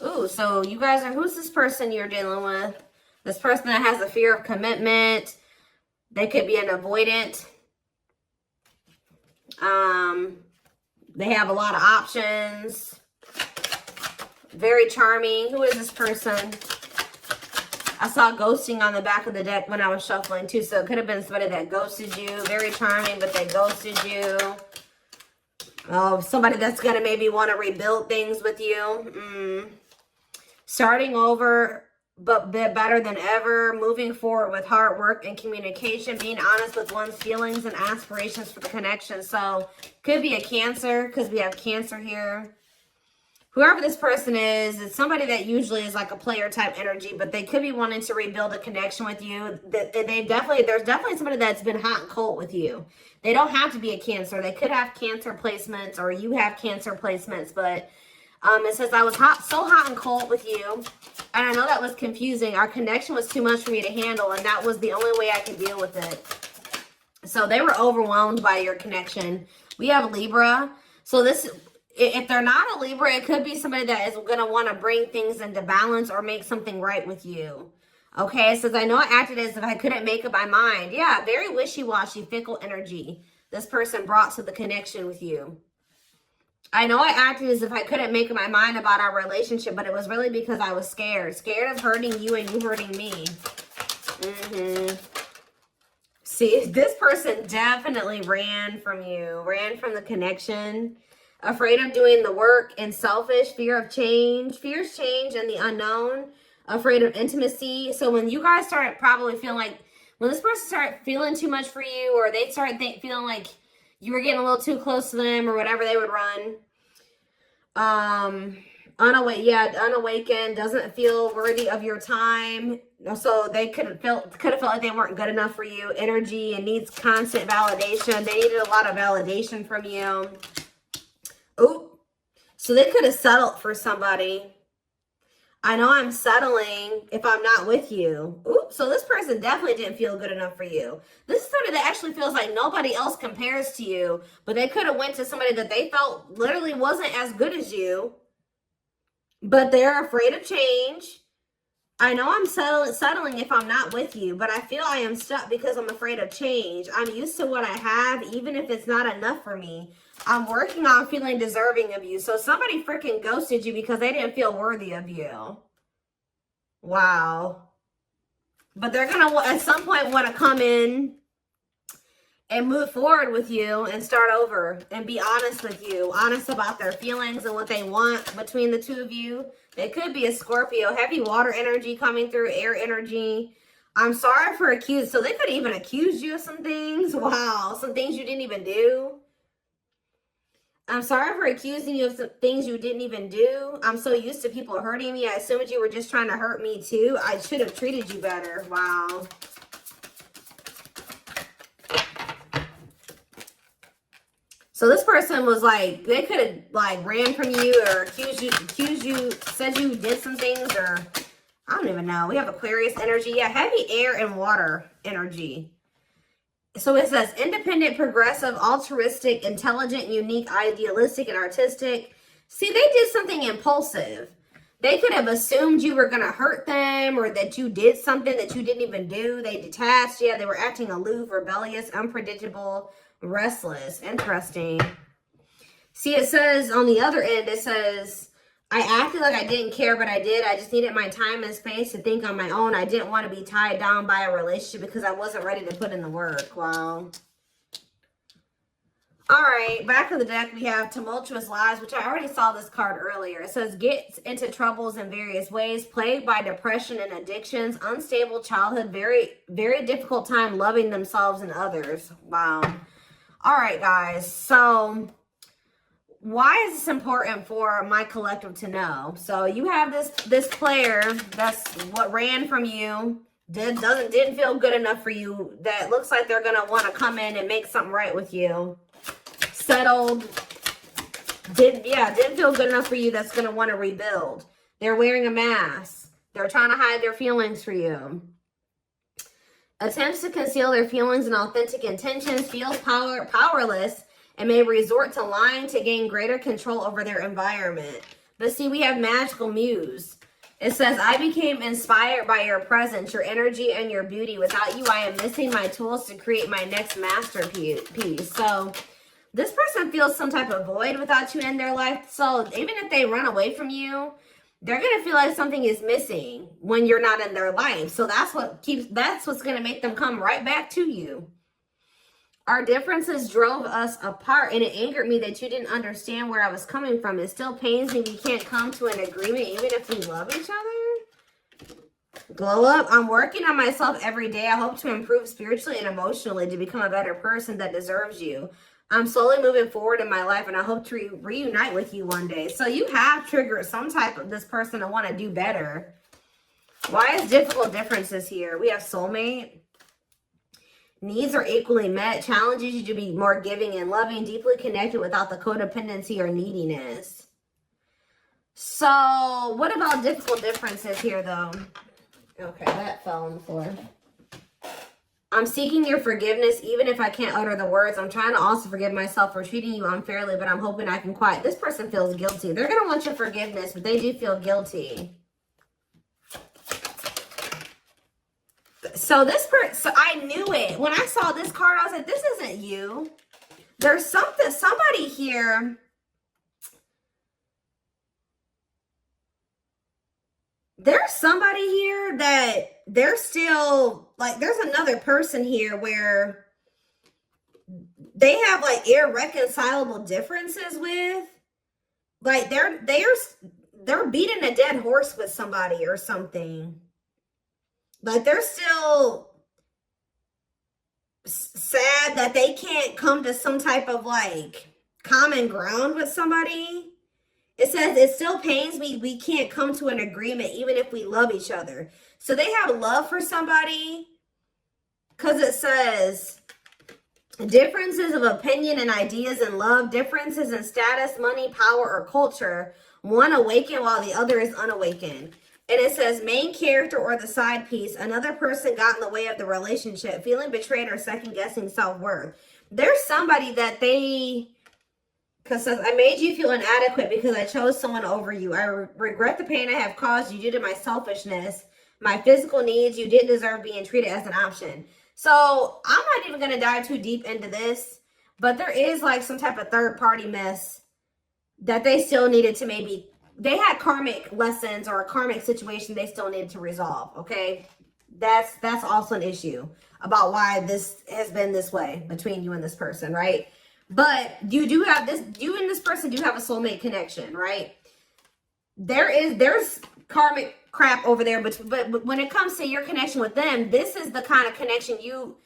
Ooh, so you guys are, who's this person you're dealing with? This person that has a fear of commitment. They could be an avoidant. They have a lot of options. Very charming. Who is this person? I saw ghosting on the back of the deck when I was shuffling too, so it could have been somebody that ghosted you. Very charming, but they ghosted you. Oh, somebody that's going to maybe want to rebuild things with you. Starting over, but better than ever. Moving forward with hard work and communication. Being honest with one's feelings and aspirations for the connection. So, could be a Cancer, because we have Cancer here. Whoever this person is, it's somebody that usually is like a player type energy, but they could be wanting to rebuild a connection with you. There's definitely somebody that's been hot and cold with you. They don't have to be a Cancer. They could have Cancer placements, or you have Cancer placements, but it says, I was so hot and cold with you, and I know that was confusing. Our connection was too much for me to handle, and that was the only way I could deal with it. So they were overwhelmed by your connection. We have Libra. So this, if they're not a Libra, it could be somebody that is going to want to bring things into balance or make something right with you. Okay, it says, I know I acted as if I couldn't make up my mind. Yeah, very wishy-washy, fickle energy this person brought to the connection with you. I know I acted as if I couldn't make up my mind about our relationship, but it was really because I was scared. Scared of hurting you and you hurting me. See, this person definitely ran from you. Ran from the connection. Afraid of doing the work and selfish. Fear of change. Fears change and the unknown. Afraid of intimacy. So when you guys start probably feeling like, when this person started feeling too much for you, or they start feeling like you were getting a little too close to them, or whatever, they would run. Unawakened, doesn't feel worthy of your time. So they could have felt like they weren't good enough for you. Energy and needs constant validation. They needed a lot of validation from you. Oh, so they could have settled for somebody. I know I'm settling if I'm not with you. Oops, so this person definitely didn't feel good enough for you. This is somebody that actually feels like nobody else compares to you, but they could have went to somebody that they felt literally wasn't as good as you, but they're afraid of change. I know I'm settling if I'm not with you, but I feel I am stuck because I'm afraid of change. I'm used to what I have, even if it's not enough for me. I'm working on feeling deserving of you. So somebody freaking ghosted you because they didn't feel worthy of you. Wow. But they're going to, at some point, want to come in and move forward with you and start over and be honest with you. Honest about their feelings and what they want between the two of you. It could be a Scorpio. Heavy water energy coming through, air energy. I'm sorry for accused. So they could even accuse you of some things. Wow. Some things you didn't even do. I'm sorry for accusing you of some things you didn't even do. I'm so used to people hurting me. I assumed you were just trying to hurt me too. I should have treated you better. Wow. So this person was like, they could have like ran from you or accused you, said you did some things, or I don't even know. We have Aquarius energy. Yeah, heavy air and water energy. So it says independent, progressive, altruistic, intelligent, unique, idealistic, and artistic. See, they did something impulsive. They could have assumed you were going to hurt them, or that you did something that you didn't even do. They detached. Yeah, they were acting aloof, rebellious, unpredictable, restless. Interesting. See, it says on the other end, it says, I acted like I didn't care, but I did. I just needed my time and space to think on my own. I didn't want to be tied down by a relationship because I wasn't ready to put in the work. Wow. All right, back of the deck, we have Tumultuous Lives, which I already saw this card earlier. It says, gets into troubles in various ways, plagued by depression and addictions, unstable childhood, very, very difficult time loving themselves and others. Wow. All right, guys. So why is this important for my collective to know? So you have this player that's what ran from you, didn't feel good enough for you, that looks like they're going to want to come in and make something right with you. Settled, didn't feel good enough for you, that's going to want to rebuild. They're wearing a mask. They're trying to hide their feelings for you. Attempts to conceal their feelings and authentic intentions, feels powerless, and may resort to lying to gain greater control over their environment. But see, we have magical muse. It says, I became inspired by your presence, your energy, and your beauty. Without you, I am missing my tools to create my next masterpiece. So this person feels some type of void without you in their life. So even if they run away from you, they're going to feel like something is missing when you're not in their life. So that's what's going to make them come right back to you. Our differences drove us apart, and it angered me that you didn't understand where I was coming from. It still pains me we can't come to an agreement even if we love each other. Glow up. I'm working on myself every day. I hope to improve spiritually and emotionally to become a better person that deserves you. I'm slowly moving forward in my life, and I hope to reunite with you one day. So you have triggered some type of this person to want to do better. Why is difficult differences here? We have soulmate. Needs are equally met. Challenges you to be more giving and loving, deeply connected without the codependency or neediness. So, what about difficult differences here, though? Okay, that fell on the floor. I'm seeking your forgiveness, even if I can't utter the words. I'm trying to also forgive myself for treating you unfairly, but I'm hoping I can quiet. This person feels guilty. They're going to want your forgiveness, but they do feel guilty. So this person, so I knew it. When I saw this card, I was like, this isn't you. There's somebody here. There's somebody here that they're still, like, there's another person here where they have, like, irreconcilable differences with. Like, they're beating a dead horse with somebody or something. Like, they're still sad that they can't come to some type of, like, common ground with somebody. It says, it still pains me we can't come to an agreement even if we love each other. So they have love for somebody because it says differences of opinion and ideas and love, differences in status, money, power, or culture. One awakened while the other is unawakened. And it says main character or the side piece. Another person got in the way of the relationship. Feeling betrayed or second guessing self-worth. There's somebody that because I made you feel inadequate because I chose someone over you. I regret the pain I have caused you due to my selfishness. My physical needs. You didn't deserve being treated as an option. So I'm not even going to dive too deep into this. But there is like some type of third party mess that they still needed to maybe... They had karmic lessons or a karmic situation they still needed to resolve, okay? That's also an issue about why this has been this way between you and this person, right? But you do have this, you and this person do have a soulmate connection, right? There's karmic crap over there, but when it comes to your connection with them, this is the kind of connection you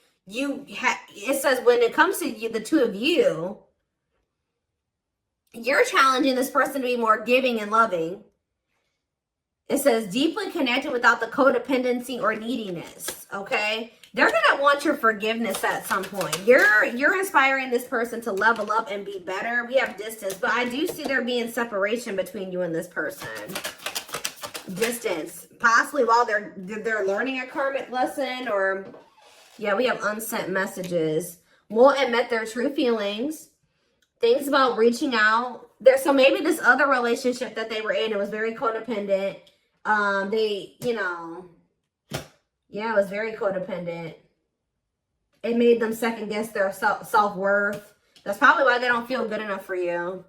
have. It says when it comes to you, the two of you, you're challenging this person to be more giving and loving. It says deeply connected without the codependency or neediness. Okay, they're gonna want your forgiveness at some point. You're inspiring this person to level up and be better. We have distance, but I do see there being separation between you and this person. Distance, possibly while they're learning a karmic lesson, or yeah, we have unsent messages. Won't admit their true feelings. Things about reaching out. So maybe this other relationship that they were in, it was very codependent. Yeah, it was very codependent. It made them second guess their self-worth. That's probably why they don't feel good enough for you.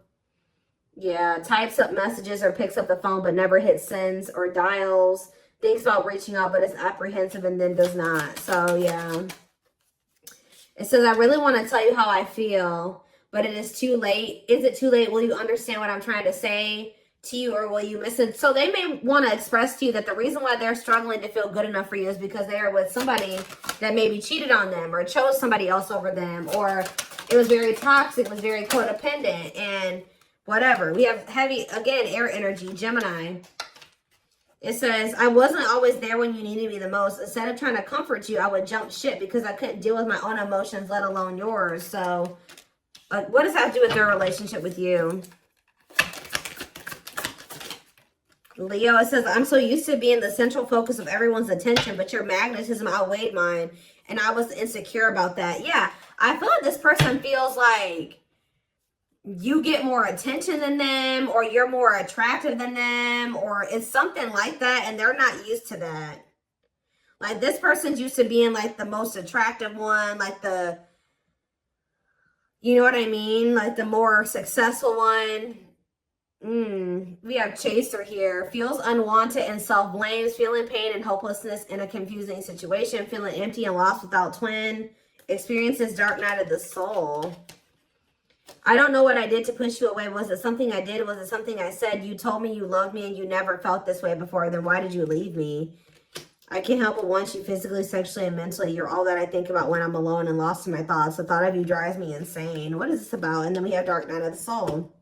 Yeah, types up messages or picks up the phone but never hits sends or dials. Thinks about reaching out but is apprehensive and then does not. So, yeah. It says, I really want to tell you how I feel, but it is too late. Is it too late? Will you understand what I'm trying to say to you, or will you miss it? So they may want to express to you that the reason why they're struggling to feel good enough for you is because they are with somebody that maybe cheated on them or chose somebody else over them, or it was very toxic, was very codependent, and whatever. We have heavy, again, air energy, Gemini. It says, I wasn't always there when you needed me the most. Instead of trying to comfort you, I would jump ship because I couldn't deal with my own emotions, let alone yours. So what does that have to do with their relationship with you? Leo, it says, I'm so used to being the central focus of everyone's attention, but your magnetism outweighed mine, and I was insecure about that. Yeah, I feel like this person feels like you get more attention than them, or you're more attractive than them, or it's something like that, and they're not used to that. Like, this person's used to being like the most attractive one, like the, you know what I mean? Like the more successful one. We have chaser here. Feels unwanted and self-blames, feeling pain and hopelessness in a confusing situation, feeling empty and lost without twin, experiences dark night of the soul. I don't know what I did to push you away. Was it something I did? Was it something I said? You told me you loved me and you never felt this way before. Then why did you leave me? I can't help but want you physically, sexually, and mentally. You're all that I think about when I'm alone and lost in my thoughts. The thought of you drives me insane. What is this about? And then we have dark night of the soul.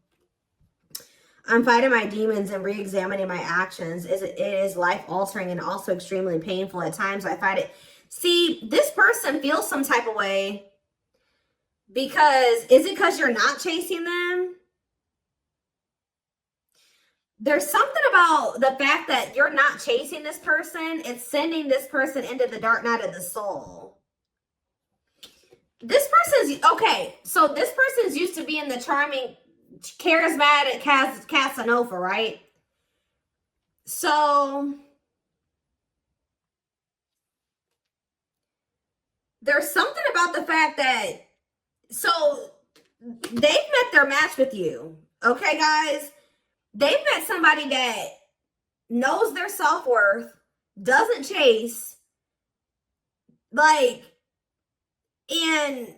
I'm fighting my demons and re-examining my actions. It is life-altering and also extremely painful. At times, I fight it. See, this person feels some type of way because, is it because you're not chasing them? There's something about the fact that you're not chasing this person. It's sending this person into the dark night of the soul. This person's, okay, so this person's used to being the charming, charismatic Casanova, right? So there's something about the fact that, so they've met their match with you, okay, guys? They've met somebody that knows their self-worth, doesn't chase, like, and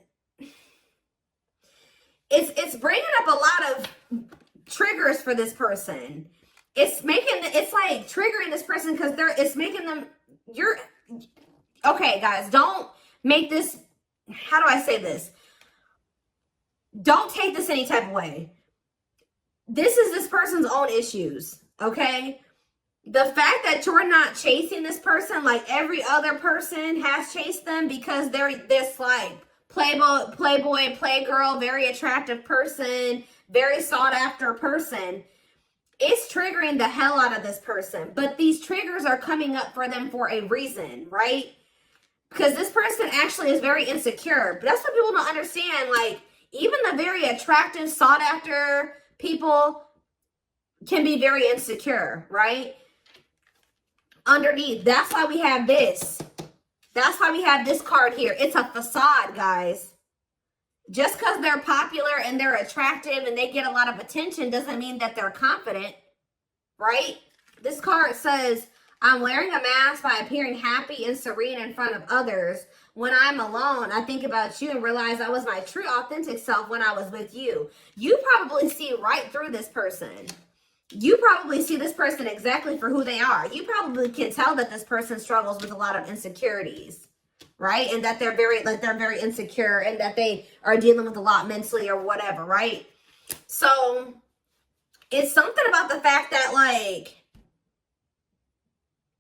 it's bringing up a lot of triggers for this person. It's like triggering this person because it's making them, okay, guys, don't make this, how do I say this? Don't take this any type of way. This is this person's own issues, okay? The fact that you're not chasing this person like every other person has chased them because they're this like playboy, playgirl, very attractive person, very sought after person, it's triggering the hell out of this person. But these triggers are coming up for them for a reason, right? Because this person actually is very insecure. But that's what people don't understand. Like, even the very attractive, sought after people can be very insecure, right? Underneath, that's why we have this. That's why we have this card here. It's a facade, guys. Just because they're popular and they're attractive and they get a lot of attention doesn't mean that they're confident, right? This card says, I'm wearing a mask by appearing happy and serene in front of others. When I'm alone, I think about you and realize I was my true, authentic self when I was with you. You probably see right through this person. You probably see this person exactly for who they are. You probably can tell that this person struggles with a lot of insecurities, right? And that they're very insecure and that they are dealing with a lot mentally or whatever, right? So it's something about the fact that, like,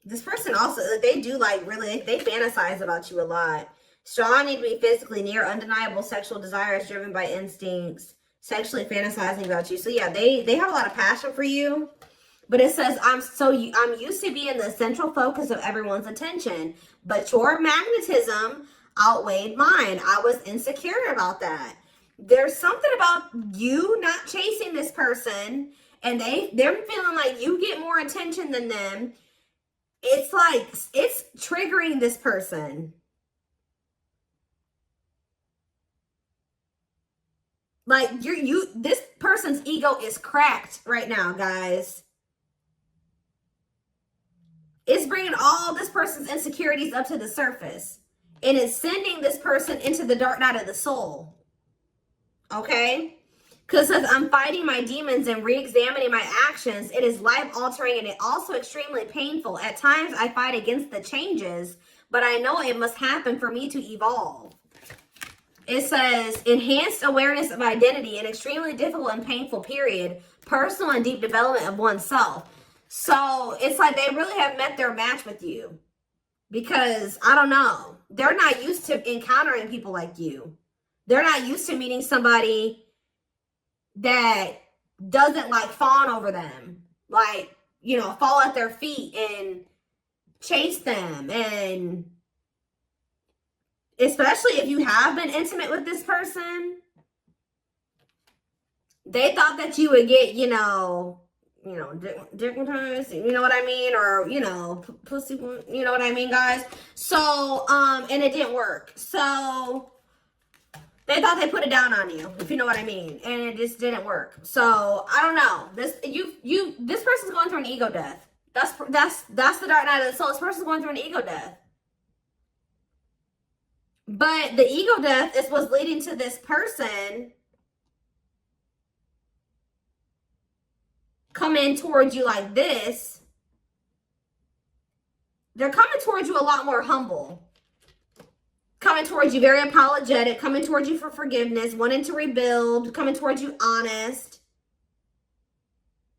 this person also, they do, like, really, they fantasize about you a lot. Strong, need to be physically near, undeniable sexual desires driven by instincts, sexually fantasizing about you. So yeah, they have a lot of passion for you. But it says, I'm used to being the central focus of everyone's attention, but your magnetism outweighed mine. I was insecure about that. There's something about you not chasing this person, and they're feeling like you get more attention than them. It's like, it's triggering this person. Like, this person's ego is cracked right now, guys. It's bringing all this person's insecurities up to the surface. And it's sending this person into the dark night of the soul. Okay? Because it says, I'm fighting my demons and re-examining my actions. It is life-altering and it also extremely painful. At times, I fight against the changes, but I know it must happen for me to evolve. It says, enhanced awareness of identity, an extremely difficult and painful period, personal and deep development of oneself. So it's like they really have met their match with you. Because, I don't know, they're not used to encountering people like you. They're not used to meeting somebody that doesn't, like, fawn over them. Like, you know, fall at their feet and chase them. And especially if you have been intimate with this person, They thought that you would get, digmatized, you know what I mean? Or, pussy, you know what I mean, guys? So, and it didn't work. So, they thought they put it down on you, if you know what I mean. And it just didn't work. So, I don't know. This person's going through an ego death. That's the dark night of the soul. This person's going through an ego death. But the ego death is what's leading to this person coming towards you like this. They're coming towards you a lot more humble. Coming towards you very apologetic. Coming towards you for forgiveness. Wanting to rebuild. Coming towards you honest.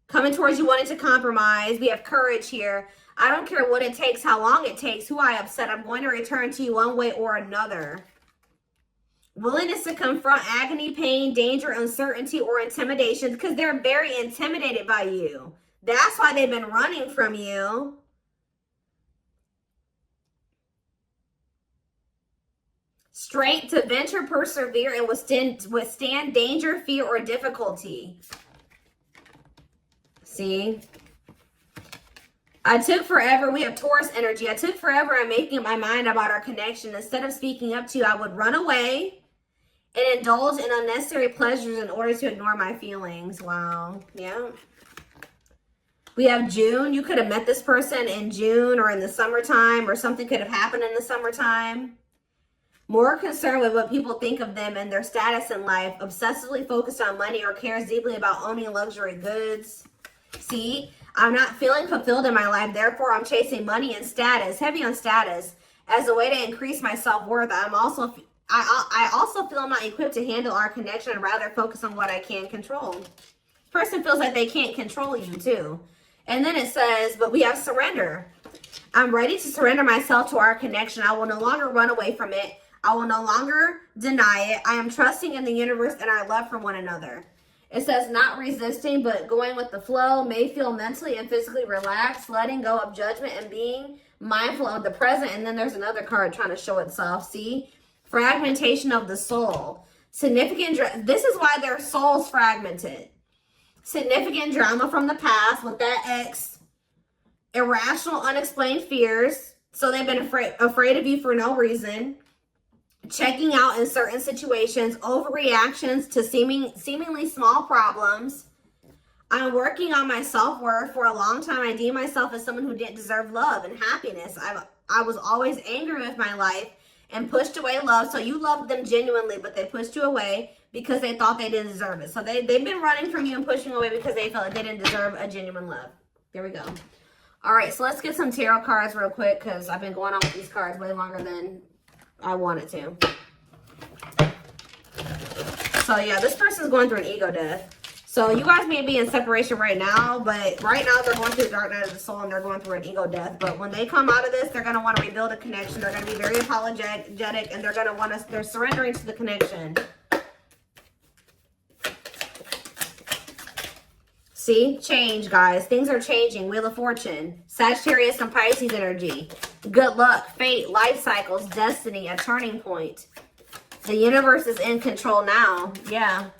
Coming towards you wanting to compromise. We have courage here. I don't care what it takes, how long it takes, who I upset. I'm going to return to you one way or another. Willingness to confront agony, pain, danger, uncertainty, or intimidation, because they're very intimidated by you. That's why they've been running from you. Strength to venture, persevere, and withstand danger, fear, or difficulty. See? I took forever. We have Taurus energy. I took forever in making up my mind about our connection. Instead of speaking up to you, I would run away and indulge in unnecessary pleasures in order to ignore my feelings. Wow. Yeah. We have June. You could have met this person in June or in the summertime, or something could have happened in the summertime. More concerned with what people think of them and their status in life. Obsessively focused on money or cares deeply about owning luxury goods. See? I'm not feeling fulfilled in my life, therefore I'm chasing money and status, heavy on status, as a way to increase my self-worth. I also feel I'm not equipped to handle our connection and rather focus on what I can control. This person feels like they can't control you too. And then it says, but we have surrender. I'm ready to surrender myself to our connection. I will no longer run away from it. I will no longer deny it. I am trusting in the universe and our love for one another. It says not resisting, but going with the flow, may feel mentally and physically relaxed, letting go of judgment and being mindful of the present. And then there's another card trying to show itself. See? Fragmentation of the soul. Significant, this is why their soul's fragmented. Significant drama from the past with that ex. Irrational, unexplained fears. So they've been afraid of you for no reason. Checking out in certain situations, overreactions to seemingly small problems. I'm working on my self-worth. For a long time, I deemed myself as someone who didn't deserve love and happiness. I was always angry with my life and pushed away love. So you loved them genuinely, but they pushed you away because they thought they didn't deserve it. So they've been running from you and pushing away because they felt like they didn't deserve a genuine love. There we go. All right, so let's get some tarot cards real quick because I've been going on with these cards way longer than I wanted to. So yeah, this person's going through an ego death. So you guys may be in separation right now, but right now they're going through the dark night of the soul and they're going through an ego death. But when they come out of this, they're going to want to rebuild a connection. They're going to be very apologetic and they're going to want to, they're surrendering to the connection. See? Change, guys. Things are changing. Wheel of Fortune. Sagittarius and Pisces energy. Good luck, fate, life cycles, destiny, a turning point. The universe is in control now. Yeah.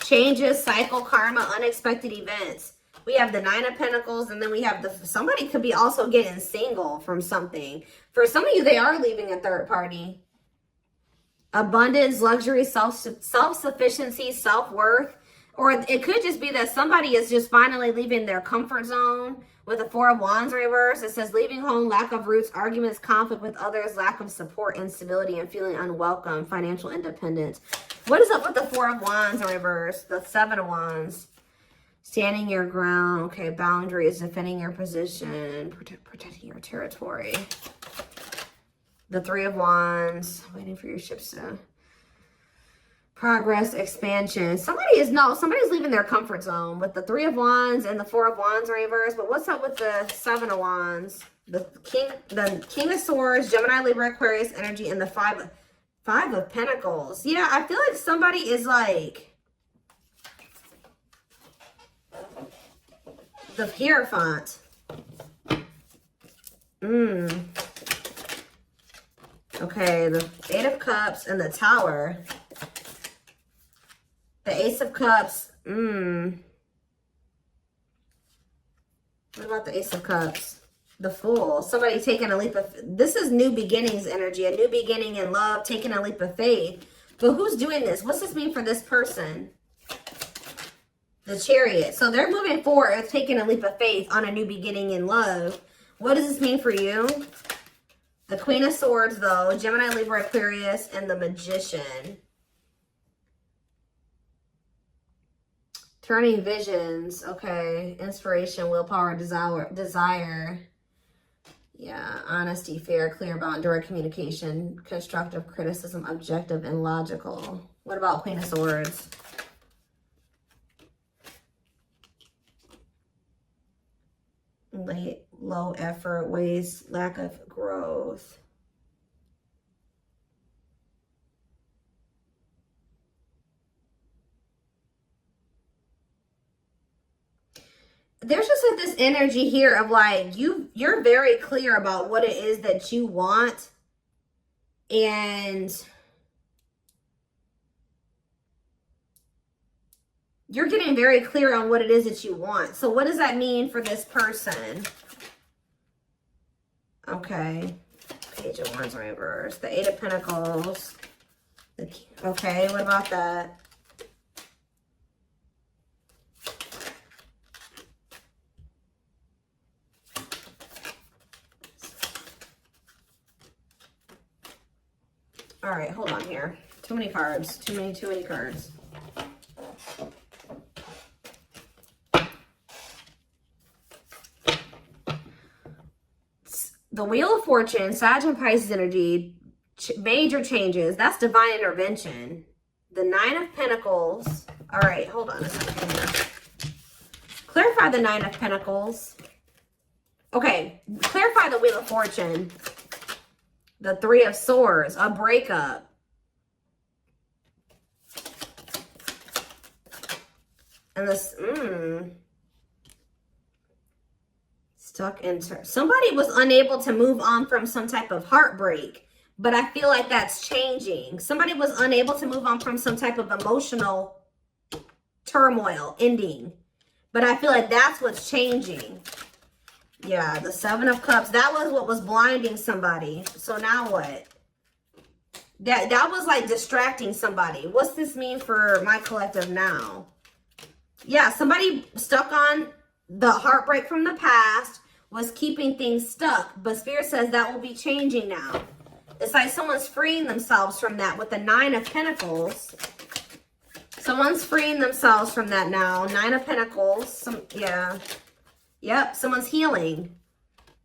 Changes, cycle, karma, unexpected events. We have the Nine of Pentacles, and then we have somebody could be also getting single from something. For some of you, they are leaving a third party. Abundance, luxury, self-sufficiency, self-worth. Or it could just be that somebody is just finally leaving their comfort zone. With the Four of Wands reverse, it says leaving home, lack of roots, arguments, conflict with others, lack of support, instability, and feeling unwelcome, financial independence. What is up with the Four of Wands in reverse? The Seven of Wands. Standing your ground. Okay, boundaries, defending your position, protecting your territory. The Three of Wands. Waiting for your ships to... Progress, expansion. Somebody's leaving their comfort zone with the Three of Wands and the Four of Wands in reverse. But what's up with the Seven of Wands? The King of Swords, Gemini, Libra, Aquarius energy, and the Five of Pentacles. Yeah, I feel like somebody is like the Hierophant. Okay, the Eight of Cups and the Tower. The Ace of Cups, What about the Ace of Cups? The Fool. Somebody taking a leap of... This is new beginnings energy. A new beginning in love, taking a leap of faith. But who's doing this? What's this mean for this person? The Chariot. So they're moving forward, taking a leap of faith on a new beginning in love. What does this mean for you? The Queen of Swords, though. Gemini, Libra, Aquarius, and the Magician. Turning visions. Okay. Inspiration, willpower, desire. Yeah. Honesty, fair, clear about direct communication, constructive criticism, objective, and logical. What about Queen of Swords? Low effort, waste, lack of growth. There's just like this energy here of like, you're very clear about what it is that you want. And you're getting very clear on what it is that you want. So what does that mean for this person? Okay. Page of Wands reverse. The Eight of Pentacles. Okay, what about that? All right, hold on here. Too many cards. Too many cards. The Wheel of Fortune, Sag and Pisces energy, major changes. That's divine intervention. The Nine of Pentacles. All right, hold on a second here. Clarify the Nine of Pentacles. Okay, clarify the Wheel of Fortune. The Three of Swords, a breakup. And this, stuck in somebody was unable to move on from some type of heartbreak, but I feel like that's changing. Somebody was unable to move on from some type of emotional turmoil ending, but I feel like that's what's changing. Yeah, the Seven of Cups, that was what was blinding somebody. So now what? That was like distracting somebody. What's this mean for my collective now? Yeah, somebody stuck on the heartbreak from the past, was keeping things stuck. But Spirit says that will be changing now. It's like someone's freeing themselves from that with the Nine of Pentacles. Someone's freeing themselves from that now. Nine of Pentacles. Yeah. Yep, someone's healing.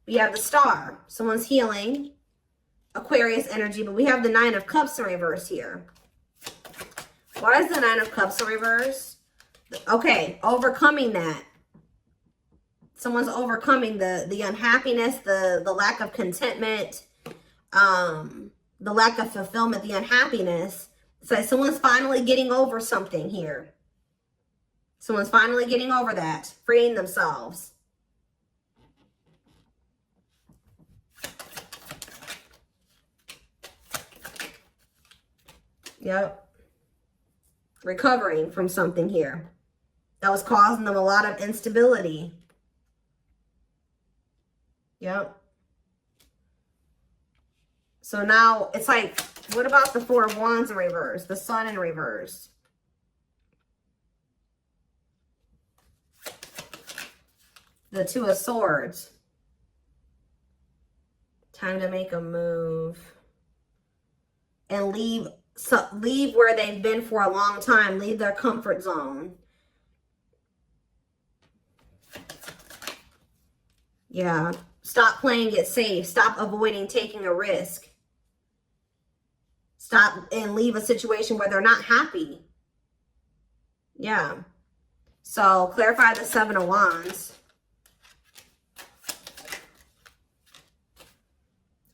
We have the Star. Someone's healing. Aquarius energy, but we have the Nine of Cups in reverse here. Why is the Nine of Cups in reverse? Okay, overcoming that. Someone's overcoming the unhappiness, the lack of contentment, the lack of fulfillment, the unhappiness. So someone's finally getting over something here. Someone's finally getting over that, freeing themselves. Yep. Recovering from something here that was causing them a lot of instability. Yep. So now it's like, what about the Four of Wands in reverse? The Sun in reverse. The Two of Swords. Time to make a move. And leave where they've been for a long time. Leave their comfort zone. Yeah. Stop playing it safe. Stop avoiding taking a risk. Stop and leave a situation where they're not happy. Yeah. So clarify the Seven of Wands.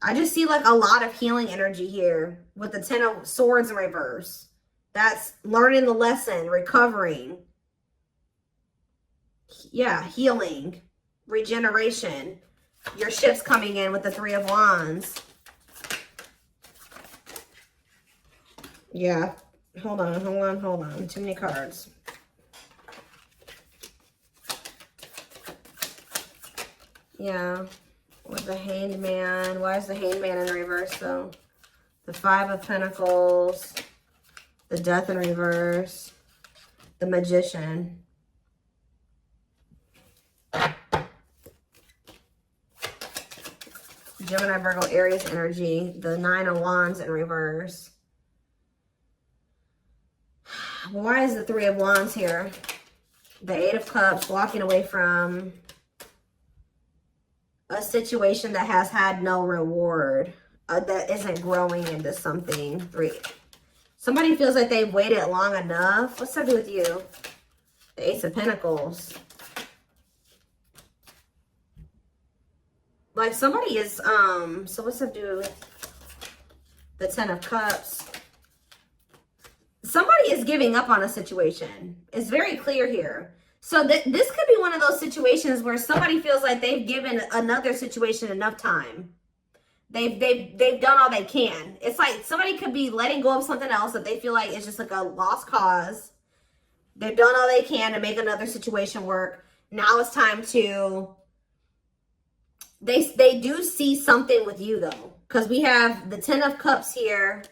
I just see like a lot of healing energy here with the Ten of Swords in reverse. That's learning the lesson, recovering. Yeah, healing, regeneration. Your ship's coming in with the Three of Wands. Yeah, hold on. Too many cards. Yeah. With the Hanged Man. Why is the Hanged Man in reverse, though? The Five of Pentacles. The Death in reverse. The Magician. Gemini, Virgo, Aries energy. The Nine of Wands in reverse. Why is the Three of Wands here? The Eight of Cups, walking away from a situation that has had no reward, that isn't growing into something. Somebody feels like they've waited long enough. What's that do with you? The Ace of Pentacles. Like somebody is, so what's that do with the Ten of Cups? Somebody is giving up on a situation. It's very clear here. So this could be one of those situations where somebody feels like they've given another situation enough time. They've done all they can. It's like somebody could be letting go of something else that they feel like is just like a lost cause. They've done all they can to make another situation work. Now it's time to... They do see something with you, though. Because we have the Ten of Cups here.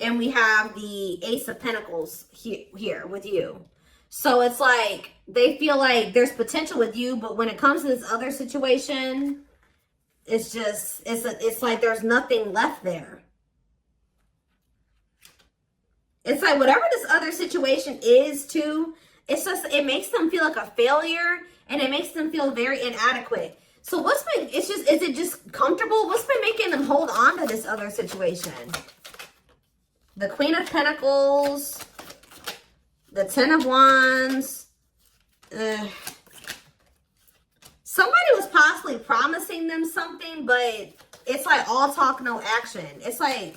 And we have the Ace of Pentacles here with you. So it's like they feel like there's potential with you. But when it comes to this other situation, it's just, it's like there's nothing left there. It's like whatever this other situation is too, it's just, it makes them feel like a failure. And it makes them feel very inadequate. So what's been, it's just, is it just comfortable? What's been making them hold on to this other situation? The Queen of Pentacles, the Ten of Wands. Somebody was possibly promising them something, but it's like all talk, no action. It's like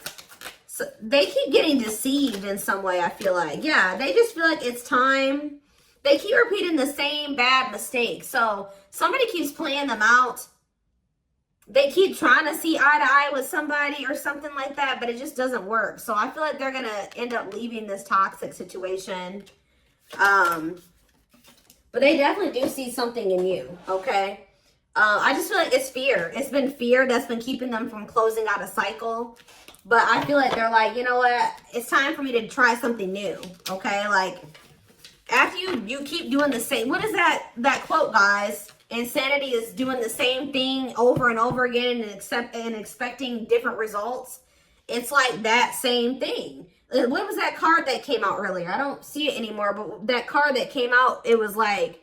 so they keep getting deceived in some way, I feel like. Yeah, they just feel like it's time. They keep repeating the same bad mistakes. So somebody keeps playing them out. They keep trying to see eye to eye with somebody or something like that, but it just doesn't work. So I feel like they're going to end up leaving this toxic situation. But they definitely do see something in you, okay? I just feel like it's fear. It's been fear that's been keeping them from closing out a cycle. But I feel like they're like, you know what? It's time for me to try something new, okay? Like, after you keep doing the same... What is that quote, guys? Insanity is doing the same thing over and over again and expecting different results. It's like that same thing. What was that card that came out earlier? I don't see it anymore, but that card that came out, it was like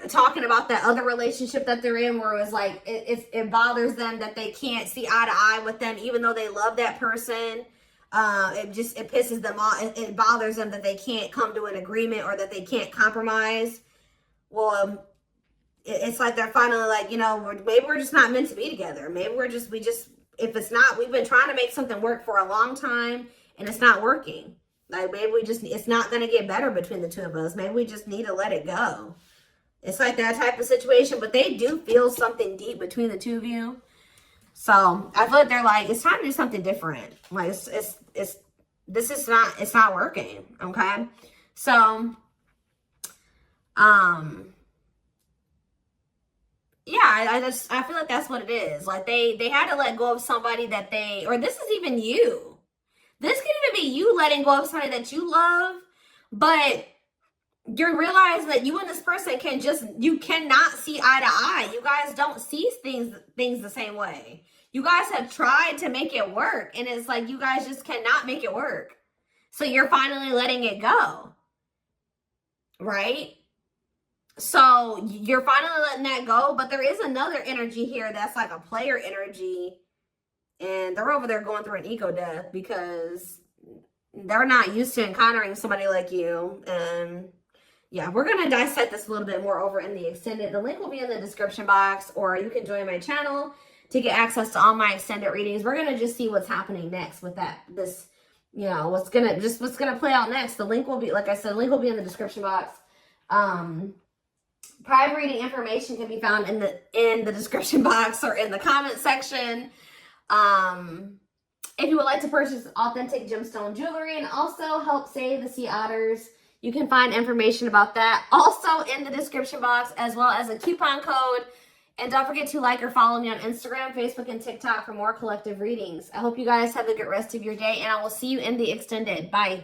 talking about that other relationship that they're in where it was like it bothers them that they can't see eye to eye with them even though they love that person. It pisses them off. It bothers them that they can't come to an agreement or that they can't compromise. Well, it's like they're finally like, you know, maybe we're just not meant to be together. Maybe if it's not, we've been trying to make something work for a long time and it's not working. Like maybe it's not going to get better between the two of us. Maybe we just need to let it go. It's like that type of situation, but they do feel something deep between the two of you. So I feel like they're like, it's time to do something different. Like it's not working. Okay. So, yeah, I feel like that's what it is. Like they had to let go of somebody that or this is even you. This could even be you letting go of somebody that you love, but you realize that you and this person you cannot see eye to eye. You guys don't see things the same way. You guys have tried to make it work, and it's like you guys just cannot make it work. So you're finally letting it go, right? So you're finally letting that go, but there is another energy here that's like a player energy, and they're over there going through an ego death because they're not used to encountering somebody like you. And yeah, we're going to dissect this a little bit more over in the extended. The link will be in the description box, or you can join my channel to get access to all my extended readings. We're going to just see what's happening next with this, you know, what's going to play out next. The link will be, like I said, the link will be in the description box. Private reading information can be found in the description box or in the comment section. If you would like to purchase authentic gemstone jewelry and also help save the sea otters, you can find information about that also in the description box, as well as a coupon code And don't forget to like or follow me on Instagram, Facebook, and TikTok for more collective readings. I hope you guys have a good rest of your day, and I will see you in the extended. Bye.